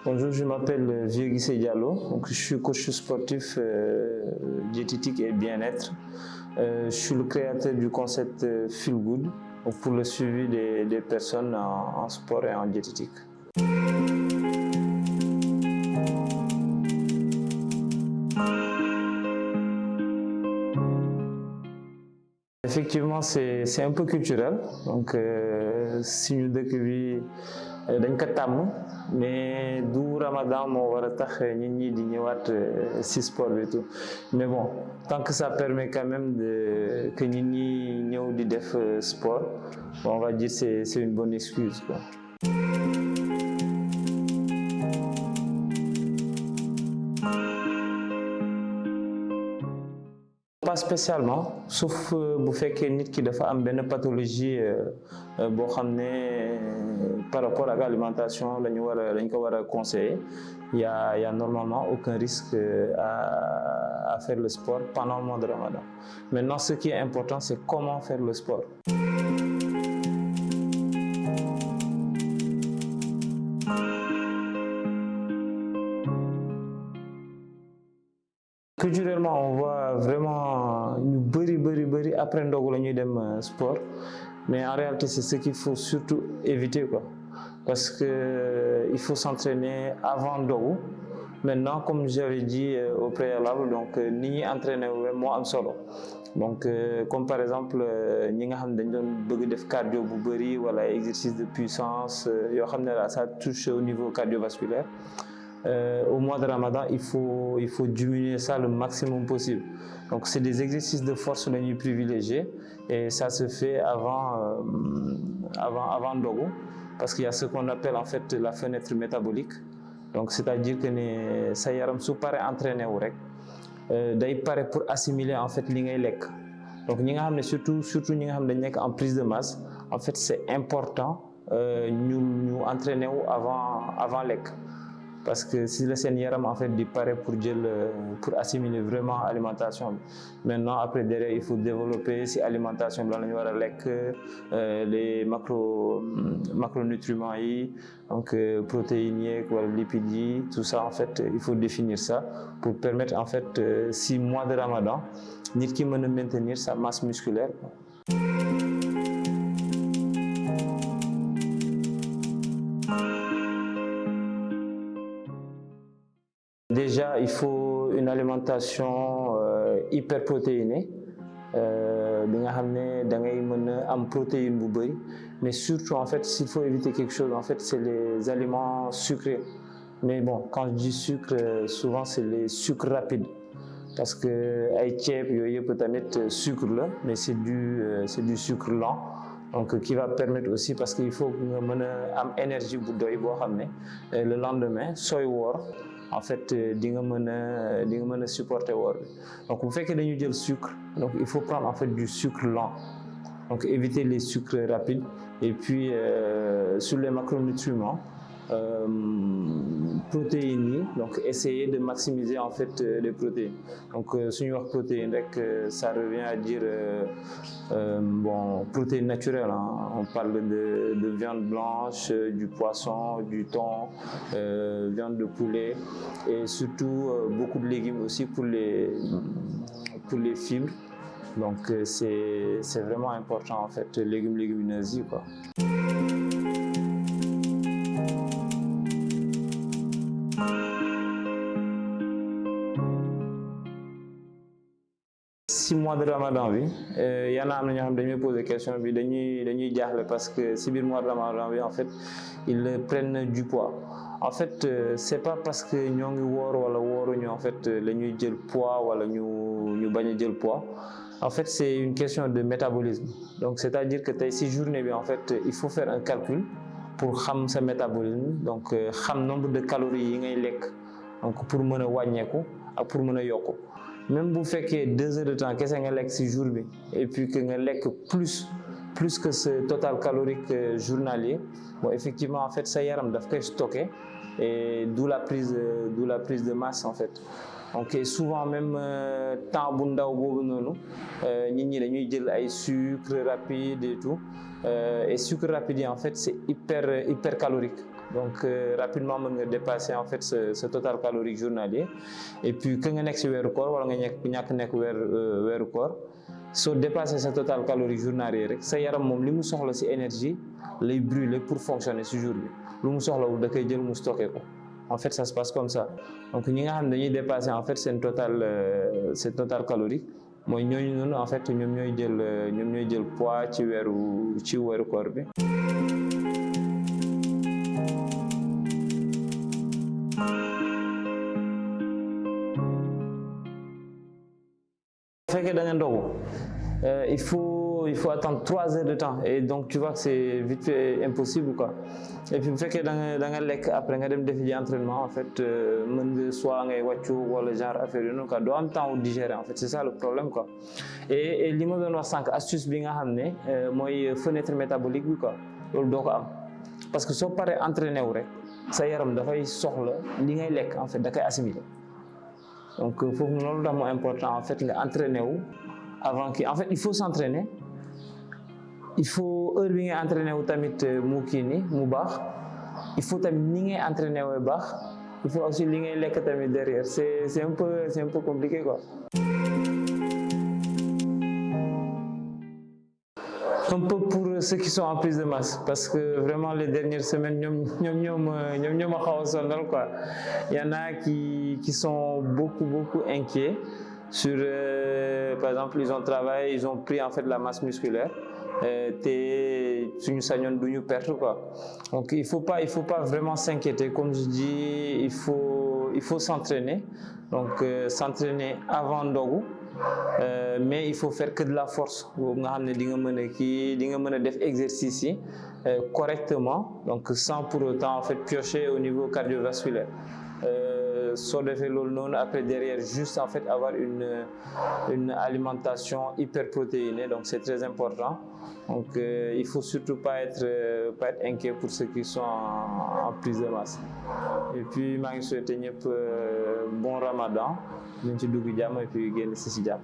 Bonjour, je m'appelle Vieux Diallo, donc je suis coach sportif diététique et bien-être. Je suis le créateur du concept Feel Good donc pour le suivi des personnes en sport et en diététique. Effectivement, c'est un peu culturel. Donc, si ñu dëkk bi dañ ko tàmm mais du Ramadan moo war a tax nit ñi di ñëwaat si sport bi tout mais bon tant que ça permet quand même que nit ñi ñëw di def sport on va dire c'est une bonne excuse quoi. Pas spécialement sauf bu fekkee nit ki dafa am benn pathologie boo xam ne par rapport ak alimentation dañ ko war a conseiller il y a normalement aucun risque à faire le sport pendant le mois de Ramadan. Maintenant ce qui est important c'est comment faire le sport. Culturellement on voit vraiment ñu bëri après ndogu la ñuy dem sport mais en réalité c'est ce qu'il faut surtout éviter quoi parce que il faut s'entraîner avant ndogu. Maintenant comme j'avais dit au préalable donc ni ñuy entraîner moo am solo donc comme par exemple ñi nga xam ne dañ doon bëgg def cardio bu bëri wala exercice de puissance yoo xam ne là ça touche au niveau cardiovasculaire. Au mois de Ramadan, il faut diminuer ça le maximum possible. Donc, c'est des exercices de force la ñuy privilégier et ça se fait avant Ndogu parce qu'il y a ce qu'on appelle en fait la fenêtre métabolique. Donc, c'est-à-dire que ne sa yaram su pare entraîné wu rek day pare pour assimiler en fait li ngay lekk. Donc, ñi nga xam ne surtout ñi nga xam ne dañ nekk en prise de masse, en fait, c'est important ñu entraîné wu avant lekk. Parce que si la seen yaram en fait di pare pour assimiler vraiment alimentation bi maintenant après derrière il faut développer si alimentation bi lan la ñu war a lekk les macronutriments yi donc protéines yeeg wala lipides yi tout ça en fait il faut définir ça pour permettre en fait si mois de Ramadan nit ki mën a maintenir sa masse musculaire. Déjà, il faut une alimentation hyperprotéinée bi nga xam ne da ngay mën a am protéine bu bëri mais surtout en fait s'il faut éviter quelque chose en fait c'est les aliments sucrés mais bon quand je dis sucre souvent c'est les sucres rapides parce que ay ceeb yooyu yëpp tamit sucre la mais c'est du sucre lent donc qui va permettre aussi parce qu'il faut nga mën a am énergie bu doy boo xam ne le lendemain sooy woor en fait di nga mën a supporter woor bi donc bu fekkee dañu jël sucre donc il faut prendre en fait du sucre lent donc éviter les sucres rapides et puis sur les macronutriments protéines yi donc essayer de maximiser en fait les protéines donc suñu wax protéines rek ça revient à dire bon protéines naturelles hein. On parle de viande blanche du poisson du thon viande de poulet et surtout beaucoup de légumes aussi pour les fibres donc c'est vraiment important en fait légumineuses yi quoi. Si mois de Ramadan bi am na ñoo xam dañuy poser question bi dañuy jaaxle parce que si biir mois de Ramadan bi en fait ils prennent du poids en fait c'est pas parce que ñoo ngi woor wala wooruñu en fait la ñuy jël poids wala ñu bañ a jël poids en fait c'est une question de métabolisme donc c'est-à-dire que tey si journée bi en fait il faut faire un calcul pour xam sa métabolisme donc xam nombre de calories yi ngay lekk donc pour mën a wàññeeku ak pour mën a yokku même bu fekkee 2 heures de temps kese nga lekk ci jour bi et puis que nga lekk plus que ce total calorique journalier bon effectivement en fait sa yaram daf koy stocker et d'où la prise de masse en fait donc souvent même temps bu ndaw boobu noonu nit ñi dañuy jël ay sucre rapide et tout et sucre rapide yi en fait c'est hyper calorique donc rapidement mën nga dépasser en fait ce total calorique journalier et puis que nga nekk ci weeru koor wala nga ñàkk nekk weeru koor soo dépasser sa total calorique journalier rek sa yaram moom li mu soxla ci énergie lay brûler pour fonctionner ci jour bi lu mu soxlawul da koy jël mu stocké ko en fait ça se passe comme ça donc ñi nga xam ne dañuy dépasser en fait seen total calorique mooy ñooñu noonu en fait ñoom ñooy jël poids ci weeru koor bi. Bu fekkee da nga ndogu il faut attendre 3 heures de temps et donc tu vois que c'est vite fait impossible quoi. Et puis bu fekkee da nga lekk après nga dem defi ji entraînement en fait mën nga soit ngay wàccu wala genre affaire yu noonu quoi doo am temps wu digérer en fait c'est ça le problème quoi. Et li ma doon wax sànq astuce bi nga xam ne mooy fenêtre métabolique bi quoi loolu doo ko am parce que soo paree entraîné wu rek sa yaram dafay soxla li ngay lekk en fait da koy assimiler. Donc foofu loolu tax moo important en fait nga entraîné wu avant que en fait il faut s'entraîner il faut heure bi ngay entraîné wu tamit mu kii ni mu baax il faut tamit ni ngay entraîné wu baax il faut aussi li ngay lekk tamit derrière c'est un peu compliqué quoi. Un peu pour ceux qui sont en prise de masse parce que vraiment les dernières semaines ñoom ma xaw a sonal quoi. Il y en a qui sont beaucoup inquiets sur par exemple ils ont travaillé ils ont pris en fait la masse musculaire te suñu sañoon duñu perdre quoi. Donc il faut pas vraiment s'inquiéter comme je dis il faut s'entraîner donc s'entraîner avant ndogu. Mais il faut faire que de la force boobu nga xam ne di nga mën a def exercice yi correctement donc sans pour autant en fait piocher au niveau cardiovasculaire soo defee loolu noonu après derrière juste en fait avoir une alimentation hyperprotéinée donc c'est très important donc il faut surtout pas être inquiet pour ceux qui sont en prise de masse et puis maa ngi souhaiter ñëpp bon Ramadan nañ ci dugg jàmm et puis génn si jàmm.